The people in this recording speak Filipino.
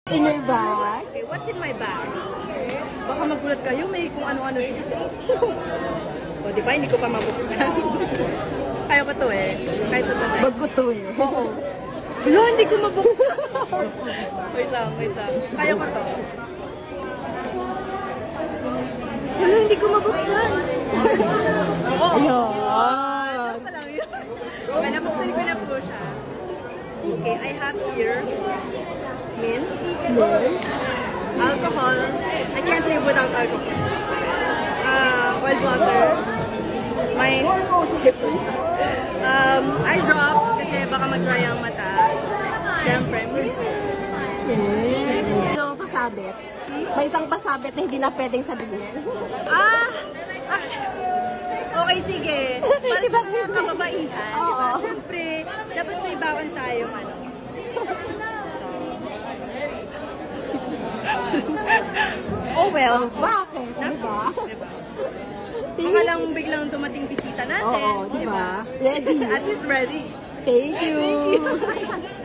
In your bag? Okay, what's in my bag? Baka magulat kayo, may kung ano-ano dito. O, di ba? Hindi ko pa mabuksan. Kaya ko to eh. Kaya to talaga. Bag ko to eh. Oo. Wala, hindi ko mabuksan. Wait lang. Kaya ko to. Wala, hindi ko mabuksan. Oo. Ayan. Joke lang yun. Okay, nabuksan ko na po siya. Okay, I have here mint, alcohol. I can't live without alcohol. Oil water. My eye drops kasi baka mag-dry ang mata. Siyempre, Ano ang pasabit? May isang pasabit na hindi na pwedeng sabihin. Okay, sige. Para sa mga kababaihan, Oo. siyempre, dapat may baon tayong ano. Oh well, bakit? Diba? Baka lang biglang dumating bisita natin. Oo, diba? Ready. At least ready. Thank you. Thank you.